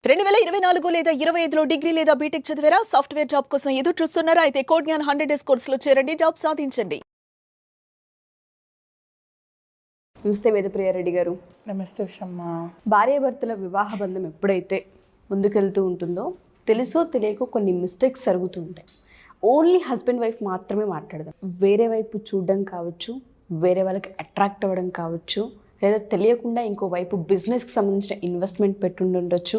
2024 లేదా 25లో డిగ్రీ లేదా బీటెక్ చదివారా? సాఫ్ట్‌వేర్ జాబ్ కోసం ఎదురు చూస్తున్నారా? అయితే కోడ్ జ్ఞాన్ 100 డేస్ కోర్సులో చేరండి, జాబ్ సాధించండి. నమస్తే వేదప్రియారెడ్డి గారు. నమస్తే ఉషమ్మా. భార్యాభర్తల వివాహ బంధం ఎప్పుడైతే ముందుకెళ్తూ ఉంటుందో తెలుసో తెలియకో కొన్ని మిస్టేక్స్ జరుగుతూ ఉంటాయి. ఓన్లీ హస్బెండ్ వైఫ్ మాత్రమే మాట్లాడదాం. వేరే వైపు చూడడం కావచ్చు, వేరే వాళ్ళకి అట్రాక్ట్ అవ్వడం కావచ్చు, లేదా తెలియకుండా ఇంకో వైపు బిజినెస్కి సంబంధించిన ఇన్వెస్ట్మెంట్ పెట్టుండొచ్చు,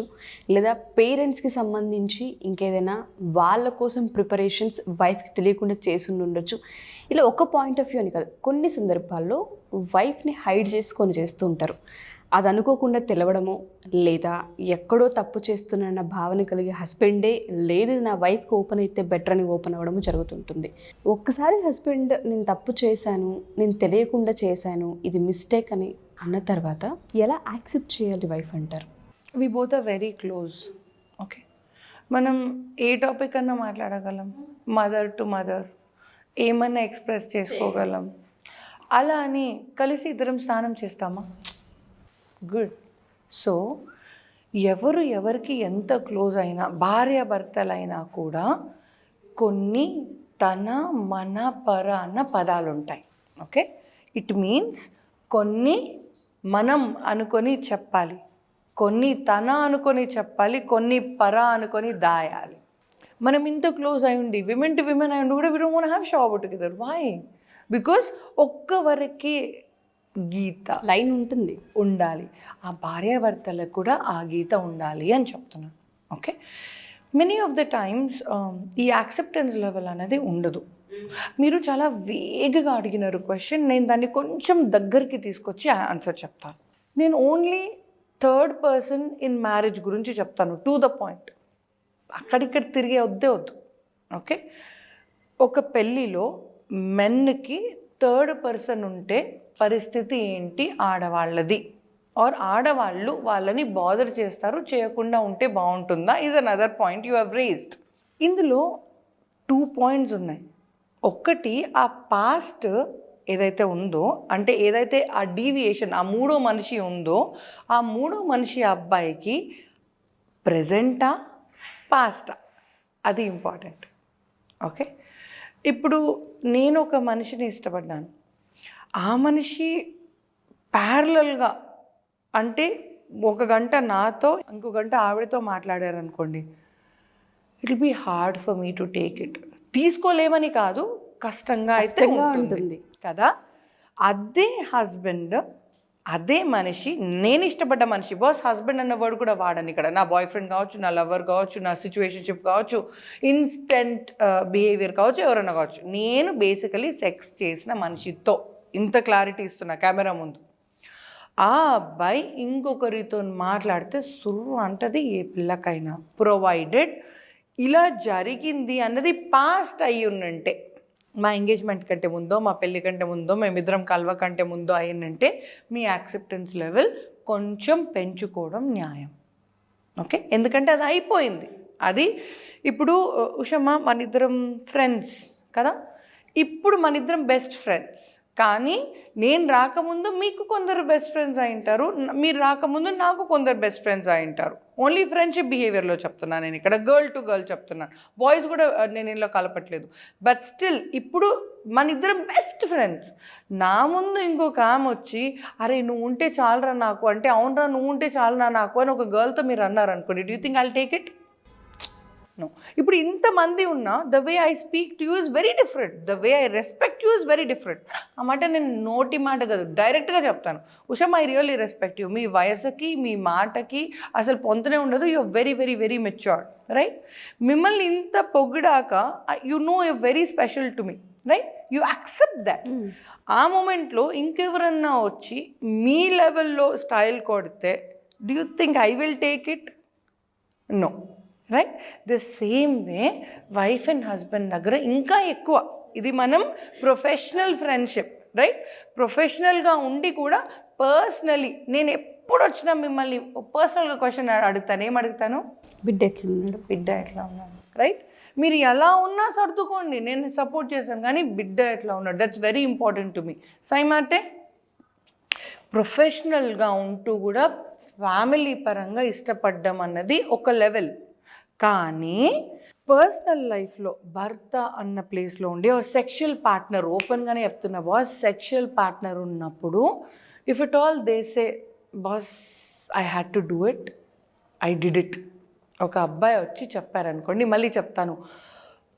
లేదా పేరెంట్స్కి సంబంధించి ఇంకేదైనా వాళ్ళ కోసం ప్రిపరేషన్స్ వైఫ్కి తెలియకుండా చేసి ఉండొచ్చు. ఇలా ఒక పాయింట్ ఆఫ్ వ్యూ అని కాదు, కొన్ని సందర్భాల్లో వైఫ్ని హైడ్ చేసుకొని చేస్తూ ఉంటారు. అది అనుకోకుండా తెలవడమో, లేదా ఎక్కడో తప్పు చేస్తున్న భావన కలిగే హస్బెండే లేదు నా వైఫ్కి ఓపెన్ అయితే బెటర్ అని ఓపెన్ అవ్వడము జరుగుతుంటుంది. ఒక్కసారి హస్బెండ్ నేను తప్పు చేశాను, నేను తెలియకుండా చేశాను, ఇది మిస్టేక్ అని అన్న తర్వాత ఎలా యాక్సెప్ట్ చేయాలి వైఫ్ అంటారు? We both are very close. Okay, మనం ఏ టాపిక్ అన్నా మాట్లాడగలం, మదర్ టు మదర్ ఏమన్నా ఎక్స్ప్రెస్ చేసుకోగలం. అలా అని కలిసి ఇద్దరం స్నానం చేస్తామా? గుడ్. సో ఎవరు ఎవరికి ఎంత క్లోజ్ అయినా, భార్యాభర్తలైనా కూడా కొన్ని తన మన పర అన్న పదాలు ఉంటాయి. ఓకే, ఇట్ మీన్స్ కొన్ని మనం అనుకొని చెప్పాలి, కొన్ని తన అనుకొని చెప్పాలి, కొన్ని పర అనుకొని దాయాలి. మనం ఇంత క్లోజ్ అయి ఉండి, విమెన్ టు విమెన్ అయి ఉండి కూడా we don't want have shop together. Why? Because ఒక్కవరకే గీత లైన్ ఉంటుంది, ఉండాలి. ఆ భార్యాభర్తలకు కూడా ఆ గీత ఉండాలి అని చెప్తున్నాను. Okay, many of the times ఈ యాక్సెప్టెన్స్ లెవెల్ అనేది ఉండదు. మీరు చాలా వేగగా అడిగినారు క్వశ్చన్, నేను దాన్ని కొంచెం దగ్గరికి తీసుకొచ్చి ఆన్సర్ చెప్తాను. నేను only third person in marriage గురించి చెప్తాను, టు ద పాయింట్. అక్కడిక్కడ తిరిగే వద్దు. ఓకే, ఒక పెళ్ళిలో మెన్కి థర్డ్ పర్సన్ ఉంటే పరిస్థితి ఏంటి ఆడవాళ్ళది, ఆర్ ఆడవాళ్ళు వాళ్ళని బాదర్ చేస్తారు, చేయకుండా ఉంటే బాగుంటుందా, is another point you have raised. ఇందులో 2 పాయింట్స్ ఉన్నాయి. ఒక్కటి, ఆ పాస్ట్ ఏదైతే ఉందో, అంటే ఏదైతే ఆ డీవియేషన్, ఆ మూడో మనిషి ఉందో, ఆ మూడో మనిషి అబ్బాయికి ప్రెజెంటా పాస్టా, అది ఇంపార్టెంట్. ఓకే, ఇప్పుడు నేను ఒక మనిషిని ఇష్టపడ్డాను, ఆ మనిషి ప్యారలల్గా, అంటే 1 గంట నాతో ఇంకో గంట ఆవిడతో మాట్లాడారనుకోండి, it will be hard for me to take it. తీసుకోలేమని కాదు, కష్టంగా అయితే ఉంటుంది కదా. అదే హస్బెండ్, అదే మనిషి, నేను ఇష్టపడ్డ మనిషి, బాస్ హస్బెండ్ అన్న వర్డ్ కూడా వాడని ఇక్కడ, నా బాయ్ ఫ్రెండ్ కావచ్చు, నా లవర్ కావచ్చు, నా సిచ్యువేషన్షిప్ కావచ్చు, ఇన్స్టెంట్ బిహేవియర్ కావచ్చు, ఎవరన్నా కావచ్చు, నేను బేసికలీ సెక్స్ చేసిన మనిషితో, ఇంత క్లారిటీ ఇస్తున్నా కెమెరా ముందు. ఆ అబ్బాయి ఇంకొకరితో మాట్లాడితే సుర్రు అంటది ఏ పిల్లకైనా, ప్రొవైడెడ్ ఇలా జరిగింది అన్నది పాస్ట్ అయ్యి ఉన్నంటే, మా ఎంగేజ్మెంట్ కంటే ముందో, మా పెళ్ళి కంటే ముందో, మేమిద్దరం కలవ కంటే ముందో అయ్యిందంటే మీ యాక్సెప్టెన్స్ లెవెల్ కొంచెం పెంచుకోవడం న్యాయం. ఓకే, ఎందుకంటే అది అయిపోయింది. అది ఇప్పుడు ఉషమ్మ మనిద్దరం ఫ్రెండ్స్ కదా, ఇప్పుడు మనిద్దరం బెస్ట్ ఫ్రెండ్స్, కానీ నేను రాకముందు మీకు కొందరు బెస్ట్ ఫ్రెండ్స్ అయి ఉంటారు, మీరు రాకముందు నాకు కొందరు బెస్ట్ ఫ్రెండ్స్ అయి ఉంటారు. ఓన్లీ ఫ్రెండ్షిప్ బిహేవియర్లో చెప్తున్నాను నేను ఇక్కడ, గర్ల్ టు గర్ల్ చెప్తున్నాను, బాయ్స్ కూడా నేను ఇంట్లో కలపట్లేదు. బట్ స్టిల్ ఇప్పుడు మన ఇద్దరం బెస్ట్ ఫ్రెండ్స్. నా ముందు ఇంకొక ఆమె వచ్చి, అరే నువ్వు ఉంటే చాలరా నాకు అంటే, అవునరా నువ్వు ఉంటే చాలరా నాకు అని ఒక గర్ల్తో మీరు అన్నారనుకోండి, do you think I will take it? No. ఇప్పుడు ఇంతమంది ఉన్నా, the way I speak to you is very different, the way I respect you is very different. ఆ మాట నేను నోటి మాట కాదు, డైరెక్ట్గా చెప్తాను, ఉషమ్ ఐ రియల్లీ రెస్పెక్ట్ యూ. మీ వయసుకి మీ మాటకి అసలు పొంతనే ఉండదు, you are very very very matured, right? మిమ్మల్ని ఇంత పొగిడాక you know you very special to me, right? You accept that. ఆ మూమెంట్లో ఇంకెవరన్నా వచ్చి మీ లెవెల్లో స్టైల్ కొడితే, do you think I will take it? No. Right? The same way wife and husband దగ్గర ఇంకా ఎక్కువ, ఇది మనం ప్రొఫెషనల్ ఫ్రెండ్షిప్, రైట్? ప్రొఫెషనల్గా ఉండి కూడా పర్సనలీ నేను ఎప్పుడు వచ్చినా మిమ్మల్ని పర్సనల్గా క్వశ్చన్ అడుగుతాను. ఏం అడుగుతాను? బిడ్డ ఎట్లా ఉన్నాడు, బిడ్డ ఎట్లా ఉన్నాడు, రైట్? మీరు ఎలా ఉన్నా సర్దుకోండి, నేను సపోర్ట్ చేశాను, కానీ బిడ్డ ఎట్లా ఉన్నాడు, that's very important to me. సైమాటే ప్రొఫెషనల్గా ఉంటూ కూడా ఫ్యామిలీ పరంగా ఇష్టపడడం అన్నది ఒక లెవెల్. కానీ పర్సనల్ లైఫ్లో భర్త అన్న ప్లేస్లో ఉండి సెక్షువల్ పార్ట్నర్, ఓపెన్గానే చెప్తున్నా బాస్, సెక్షువల్ పార్ట్నర్ ఉన్నప్పుడు if it all they say boss I had to do it, I did it. ఒక అబ్బాయి వచ్చి చెప్పారనుకోండి, మళ్ళీ చెప్తాను,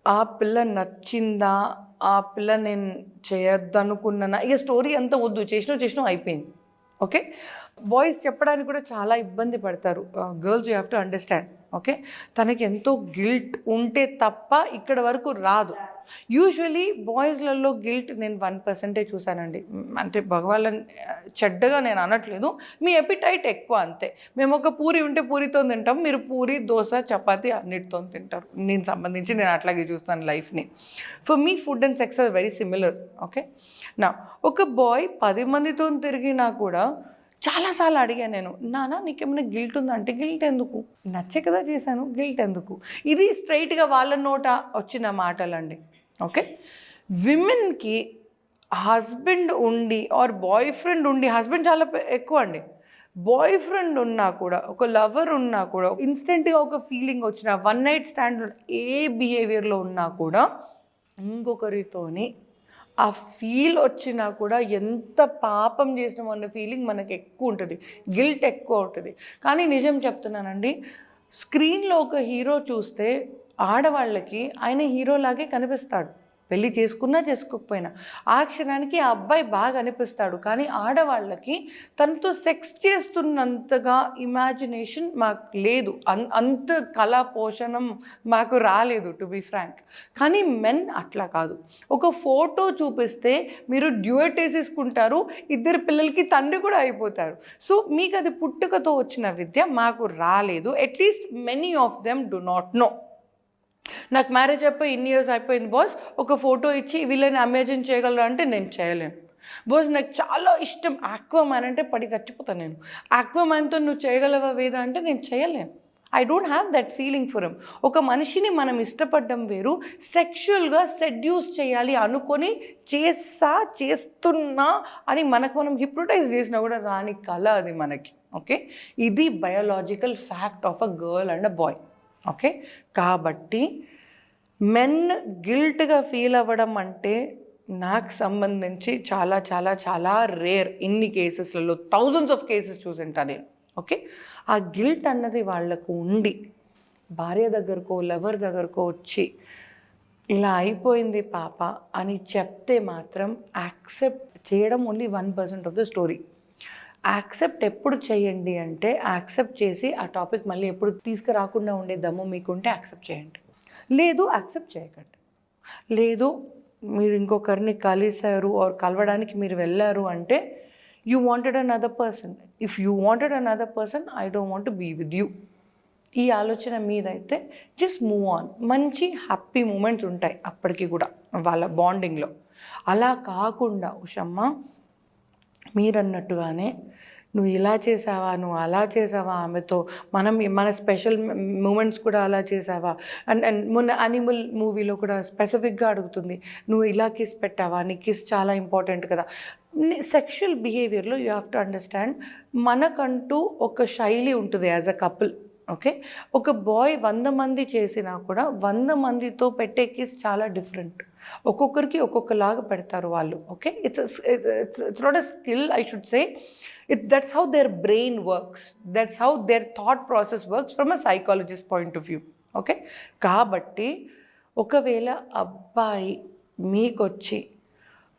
ఆ పిల్ల నచ్చిందా, ఆ పిల్ల నేను చేయొద్దనుకున్నానా, ఇక స్టోరీ అంతా వద్దు, చేసినా అయిపోయింది. ఓకే, బాయ్స్ చెప్పడానికి కూడా చాలా ఇబ్బంది పడతారు. Girls you have to understand. Okay, తనకి ఎంతో గిల్ట్ ఉంటే తప్ప ఇక్కడ వరకు రాదు. యూజువలీ బాయ్స్లలో గిల్ట్ నేను 1% చూశానండి. అంటే భగవాళ్ళని చెడ్డగా నేను అనట్లేదు, మీ ఎపిటైట్ ఎక్కువ అంతే. మేము ఒక పూరి ఉంటే పూరితో తింటాం, మీరు పూరి, దోశ, చపాతి అన్నిటితో తింటారు. నేను అట్లాగే చూస్తాను లైఫ్ని. For me food and sex are very similar. Okay, నా ఒక బాయ్ 10 మందితో తిరిగినా కూడా చాలాసార్లు అడిగాను నేను, నానా నీకేమైనా గిల్ట్ ఉందా అంటే, గిల్ట్ ఎందుకు, నచ్చే కదా చేశాను, గిల్ట్ ఎందుకు. ఇది స్ట్రైట్గా వాళ్ళ నోట వచ్చిన మాటలండి. ఓకే, విమెన్కి హస్బెండ్ ఉండి ఆర్ బాయ్ ఫ్రెండ్ ఉండి, హస్బెండ్ చాలా ఎక్కువ అండి, బాయ్ ఫ్రెండ్ ఉన్నా కూడా, ఒక లవర్ ఉన్నా కూడా, ఇన్స్టెంట్గా ఒక ఫీలింగ్ వచ్చిన, వన్ నైట్ స్టాండ్ ఏ బిహేవియర్లో ఉన్నా కూడా ఇంకొకరితోని ఆ ఫీల్ వచ్చినా కూడా ఎంత పాపం చేసినామో అన్న ఫీలింగ్ మనకు ఎక్కువ ఉంటుంది, గిల్ట్ ఎక్కువ ఉంటుంది. కానీ నిజం చెప్తున్నానండి, స్క్రీన్లో ఒక హీరో చూస్తే ఆడవాళ్ళకి ఆయన హీరోలాగే కనిపిస్తాడు, పెళ్ళి చేసుకున్నా చేసుకోకపోయినా ఆ క్షణానికి ఆ అబ్బాయి బాగా అనిపిస్తాడు. కానీ ఆడవాళ్ళకి తనతో సెక్స్ చేస్తున్నంతగా ఇమాజినేషన్ మాకు లేదు, అంత కళా పోషణం మాకు రాలేదు టు బి ఫ్రాంక్. కానీ మెన్ అట్లా కాదు. ఒక ఫోటో చూపిస్తే మీరు డ్యూయట్ వేసేసుకుంటారు, 2 పిల్లలకి తండ్రి కూడా అయిపోతారు. సో మీకు అది పుట్టుకతో వచ్చిన విద్య, మాకు రాలేదు. At least many of them do not know. నాకు మ్యారేజ్ అయిపోయి ఇన్ని ఇయర్స్ అయిపోయింది బాస్, ఒక ఫోటో ఇచ్చి వీళ్ళని అమేజిన్ చేయగలరు అంటే నేను చేయలేను బాస్. నాకు చాలా ఇష్టం ఆక్వామ్యాన్ అంటే, పడి చచ్చిపోతాను నేను. ఆక్వామ్యాన్తో నువ్వు చేయగలవా వేద అంటే నేను చేయలేను. I don't have that feeling for him. ఒక మనిషిని మనం ఇష్టపడడం వేరు, సెక్షువల్గా సెడ్యూస్ చేయాలి అనుకొని చేస్తున్నా అని మనకు మనం హిప్నోటైజ్ చేసినా కూడా రాని కళ అది మనకి. ఓకే, ఇది biological fact of a girl and a boy. Okay, కాబట్టి మెన్ గిల్ట్గా ఫీల్ అవ్వడం అంటే నాకు సంబంధించి చాలా చాలా చాలా రేర్. ఇన్ని కేసెస్లలో థౌజండ్స్ ఆఫ్ కేసెస్ చూసింటాను నేను. ఓకే, ఆ గిల్ట్ అన్నది వాళ్లకు ఉండి భార్య దగ్గరకో లవర్ దగ్గరకో వచ్చి ఇలా అయిపోయింది పాప అని చెప్తే మాత్రం యాక్సెప్ట్ చేయడం only 1% of the story. Accept ఎప్పుడు చేయండి అంటే, యాక్సెప్ట్ చేసి ఆ టాపిక్ మళ్ళీ ఎప్పుడు తీసుకురాకుండా ఉండే దమ్ము మీకుంటే యాక్సెప్ట్ చేయండి, లేదు యాక్సెప్ట్ చేయకండి. లేదు మీరు ఇంకొకరిని కలిశారు ఆర్ కలవడానికి మీరు వెళ్ళారు అంటే you wanted another person. If you wanted another person, I don't want to be with you. ఈ ఆలోచన మీదైతే జస్ట్ మూవ్ ఆన్. మంచి హ్యాపీ మూమెంట్స్ ఉంటాయి అప్పటికి కూడా వాళ్ళ బాండింగ్లో. అలా కాకుండా ఉషమ్మ మీరన్నట్టుగానే నువ్వు ఇలా చేసావా, నువ్వు అలా చేసావా, ఆమెతో మన స్పెషల్ మూమెంట్స్ కూడా అలా చేసావా, అండ్ మొన్న అనిమల్ మూవీలో కూడా స్పెసిఫిక్గా అడుగుతుంది, నువ్వు ఇలా కిస్ పెట్టావా, నీ కిస్ చాలా ఇంపార్టెంట్ కదా. సెక్షువల్ బిహేవియర్లో యూ హ్యావ్ టు అండర్స్టాండ్, మనకంటూ ఒక శైలి ఉంటుంది యాజ్ అ కపుల్. ఓకే, ఒక బాయ్ 100 మంది చేసినా కూడా 100 మందితో పెట్టే కిస్ చాలా డిఫరెంట్. ఒక్కొక్కరికి ఒక్కొక్కలాగా పెడతారు వాళ్ళు. Okay, it's not a skill, I should say that's how their brain works, that's how their thought process works from a psychologist point of view. Okay, కాబట్టి ఒకవేళ అబ్బాయి మీకొచ్చి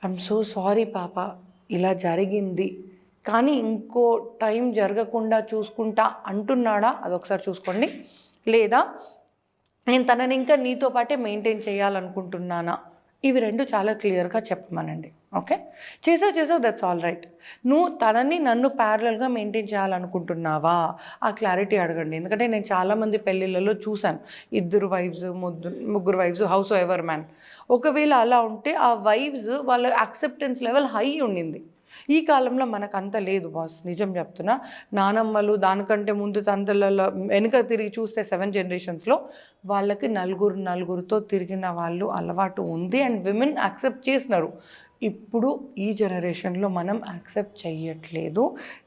ఐఎమ్ సో సారీ పాప ఇలా జరిగింది కానీ ఇంకో టైం జరగకుండా చూసుకుంటా అంటున్నాడా, అదొకసారి చూసుకోండి. లేదా నేను తనని ఇంకా నీతో పాటే మెయింటైన్ చేయాలనుకుంటున్నానా, ఇవి 2 చాలా క్లియర్గా చెప్పమనండి. ఓకే, చేసావు దట్స్ ఆల్ రైట్. నువ్వు తనని నన్ను ప్యారలల్గా మెయింటైన్ చేయాలనుకుంటున్నావా, ఆ క్లారిటీ అడగండి. ఎందుకంటే నేను చాలామంది పెళ్ళిళ్ళలో చూశాను, 2 wives 3 wives, howsoever man. ఒకవేళ అలా ఉంటే ఆ వైఫ్స్ వాళ్ళ యాక్సెప్టెన్స్ లెవెల్ హై ఉండింది. ఈ కాలంలో మనకు అంత లేదు బాస్, నిజం చెప్తున్నా. నానమ్మలు దానికంటే ముందు తంతలలో వెనుక తిరిగి చూస్తే 7 జనరేషన్స్లో వాళ్ళకి నలుగురితో తిరిగిన వాళ్ళు అలవాటు ఉంది అండ్ విమెన్ యాక్సెప్ట్ చేసినారు. ఇప్పుడు ఈ జనరేషన్లో మనం యాక్సెప్ట్ చెయ్యట్లేదు,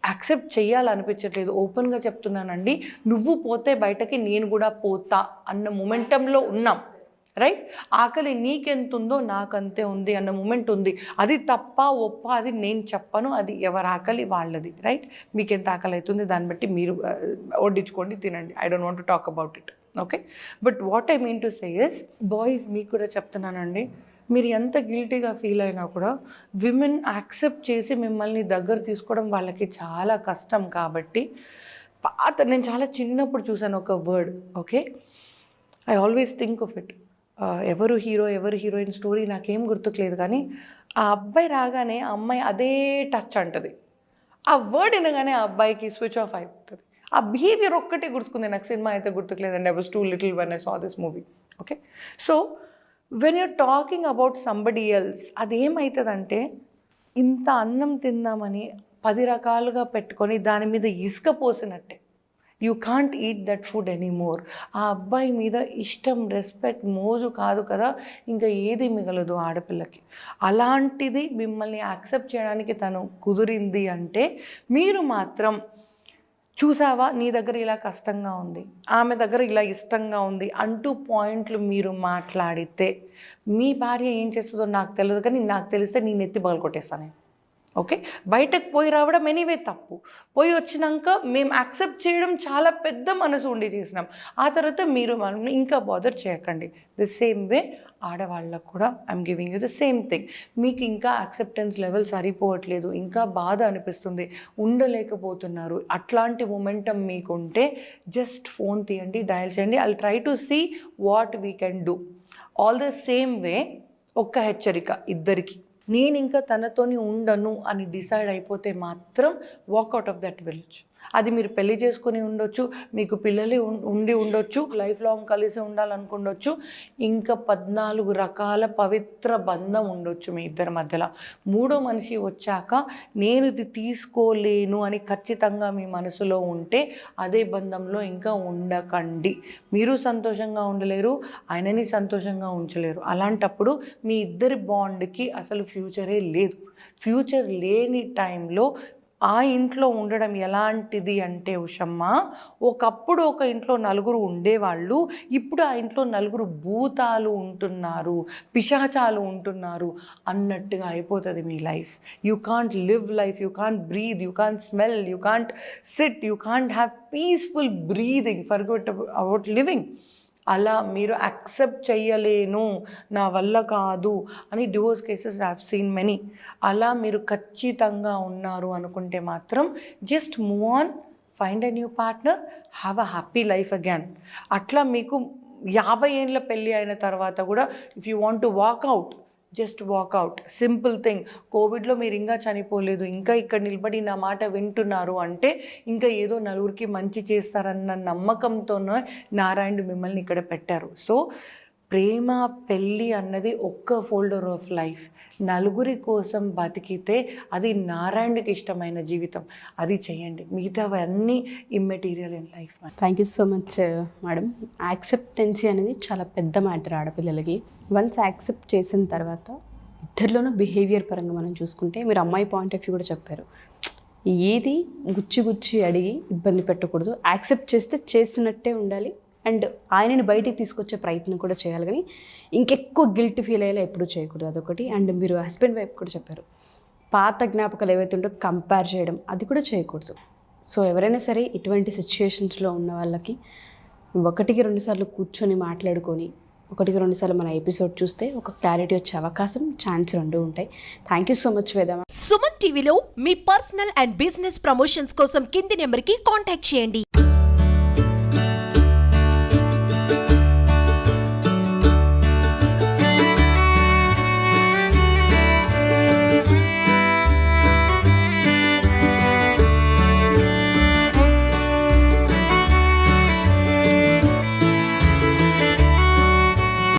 యాక్సెప్ట్ చెయ్యాలనిపించట్లేదు. ఓపెన్గా చెప్తున్నానండి, నువ్వు పోతే బయటకి నేను కూడా పోతా అన్న మొమెంటంలో ఉన్నాం, రైట్? ఆకలి నీకెంతుందో నాకంతే ఉంది అన్న మూమెంట్ ఉంది. అది తప్ప ఒప్ప అది నేను చెప్పను, అది ఎవరి ఆకలి వాళ్ళది, రైట్? మీకు ఎంత ఆకలి అవుతుంది దాన్ని బట్టి మీరు వడ్డించుకోండి, తినండి. I don't want to talk about it, okay? But what I mean to say is, boys మీకు కూడా చెప్తున్నానండి, మీరు ఎంత గిల్టీగా ఫీల్ అయినా కూడా విమెన్ యాక్సెప్ట్ చేసి మిమ్మల్ని దగ్గర తీసుకోవడం వాళ్ళకి చాలా కష్టం. కాబట్టి నేను చాలా చిన్నప్పుడు చూసాను ఒక word, okay? I always think of it. ఎవరు హీరో ఎవరు హీరోయిన్ స్టోరీ నాకేం గుర్తుకులేదు, కానీ ఆ అబ్బాయి రాగానే ఆ అమ్మాయి అదే టచ్ అంటది. ఆ వర్డ్ వినగానే ఆ అబ్బాయికి స్విచ్ ఆఫ్ అయిపోతుంది. ఆ బిహేవియర్ ఒక్కటే గుర్తుకుంది నాకు. సినిమా అయితే గుర్తుకులేదండి. I was too little when I saw this movie, okay? So when you're talking about somebody else, అదేమవుతుందంటే ఇంత అన్నం తిందామని 10 రకాలుగా పెట్టుకొని దాని మీద ఇసుక పోసినట్టే. You can't eat that food anymore. ఆ అబ్బాయి మీద ఇష్టం, రెస్పెక్ట్, మోజు కాదు కదా ఇంకా ఏది మిగలదు ఆడపిల్లకి. అలాంటిది మిమ్మల్ని యాక్సెప్ట్ చేయడానికి తను కుదిరింది అంటే మీరు మాత్రం చూసావా నీ దగ్గర ఇలా కష్టంగా ఉంది, ఆమె దగ్గర ఇలా ఇష్టంగా ఉంది అంటూ పాయింట్లు మీరు మాట్లాడితే మీ భార్య ఏం చేస్తుందో నాకు తెలియదు, కానీ నాకు తెలిస్తే నేను ఎత్తి బగలు కొట్టేస్తాను, ఓకే? బయటకు పోయి రావడం ఎనీవే తప్పు. పోయి వచ్చినాక మేము యాక్సెప్ట్ చేయడం చాలా పెద్ద మనసు ఉండి చేసినాం. ఆ తర్వాత మీరు మనం ఇంకా బాదర్ చేయకండి. ది సేమ్ వే ఆడవాళ్ళకు కూడా I'm giving you the same thing. మీకు ఇంకా యాక్సెప్టెన్స్ లెవెల్ సరిపోవట్లేదు, ఇంకా బాధ అనిపిస్తుంది, ఉండలేకపోతున్నారు, అట్లాంటి మొమెంటం మీకుంటే జస్ట్ ఫోన్ తీయండి, డయల్ చేయండి. I'll try to see what we can do. All the same way ఒక్క హెచ్చరిక ఇద్దరికి, నేను ఇంకా తనతోని ఉండను అని డిసైడ్ అయిపోతే మాత్రం వాక్అవుట్ ఆఫ్ దట్ విలేజ్. అది మీరు పెళ్లి చేసుకుని ఉండొచ్చు, మీకు పిల్లలు ఉండి ఉండొచ్చు, లైఫ్ లాంగ్ కలిసి ఉండాలనుకుండొచ్చు, ఇంకా 14 రకాల పవిత్ర బంధం ఉండొచ్చు మీ ఇద్దరి మధ్యలో. మూడో మనిషి వచ్చాక నేను ఇది తీసుకోలేను అని ఖచ్చితంగా మీ మనసులో ఉంటే అదే బంధంలో ఇంకా ఉండకండి. మీరు సంతోషంగా ఉండలేరు, ఆయనని సంతోషంగా ఉంచలేరు. అలాంటప్పుడు మీ ఇద్దరి బాండ్కి అసలు ఫ్యూచరే లేదు. ఫ్యూచర్ లేని టైంలో ఆ ఇంట్లో ఉండడం ఎలాంటిది అంటే ఉషమ్మ, ఒకప్పుడు ఒక ఇంట్లో 9 ఉండేవాళ్ళు, ఇప్పుడు ఆ ఇంట్లో 9 భూతాలు ఉంటున్నారు, పిశాచాలు ఉంటున్నారు అన్నట్టుగా అయిపోతుంది మీ life. You can't live life, you can't breathe, you can't smell, you can't sit, you can't have peaceful breathing, forget about living. అలా మీరు యాక్సెప్ట్ చెయ్యలేను, నా వల్ల కాదు అని divorce cases I have seen many. అలా మీరు ఖచ్చితంగా ఉన్నారు అనుకుంటే మాత్రం just move on, find a new partner, have a happy life again. అట్లా మీకు 50 ఏళ్ళ పెళ్ళి అయిన తర్వాత కూడా if you want to walk out, just walk out. Simple thing. కోవిడ్లో మీరు ఇంకా చనిపోలేదు, ఇంకా ఇక్కడ నిలబడి నా మాట వింటున్నారు అంటే ఇంకా ఏదో నలుగురికి మంచి చేస్తారన్న నమ్మకంతోనే నారాయణుడు మిమ్మల్ని ఇక్కడ పెట్టారు. సో ప్రేమ పెళ్ళి అన్నది ఒక్క ఫోల్డర్ ఆఫ్ లైఫ్. నలుగురి కోసం బతికితే అది నారాయణుడికి ఇష్టమైన జీవితం, అది చేయండి. మిగతావన్నీ immaterial in life. Thank you so much madam. Acceptancy అనేది చాలా పెద్ద మ్యాటర్ ఆడపిల్లలకి. వన్స్ యాక్సెప్ట్ చేసిన తర్వాత ఇద్దరిలోనూ బిహేవియర్ పరంగా మనం చూసుకుంటే, మీరు అమ్మాయి పాయింట్ ఆఫ్ వ్యూ కూడా చెప్పారు, ఏది గుచ్చి అడిగి ఇబ్బంది పెట్టకూడదు, యాక్సెప్ట్ చేస్తే చేసినట్టే ఉండాలి, అండ్ ఆయనని బయటికి తీసుకొచ్చే ప్రయత్నం కూడా చేయాలి, కానీ ఇంకెక్కువ గిల్ట్ ఫీల్ అయ్యేలా ఎప్పుడూ చేయకూడదు, అదొకటి. అండ్ మీరు హస్బెండ్ వైఫ్ కూడా చెప్పారు, పాత జ్ఞాపకాలు ఏవైతే ఉంటో కంపేర్ చేయడం, అది కూడా చేయకూడదు. సో ఎవరైనా సరే ఇటువంటి సిచ్యుయేషన్స్లో ఉన్న వాళ్ళకి 1-2 సార్లు కూర్చొని మాట్లాడుకొని 1-2 సార్లు మన ఎపిసోడ్ చూస్తే ఒక క్లారిటీ వచ్చే అవకాశం, ఛాన్స్ 2 ఉంటాయి. థ్యాంక్ యూ సో మచ్ వేద. సుమన్ టీవీలో మీ పర్సనల్ అండ్ బిజినెస్ ప్రమోషన్స్ కోసం కింది నెంబర్కి కాంటాక్ట్ చేయండి.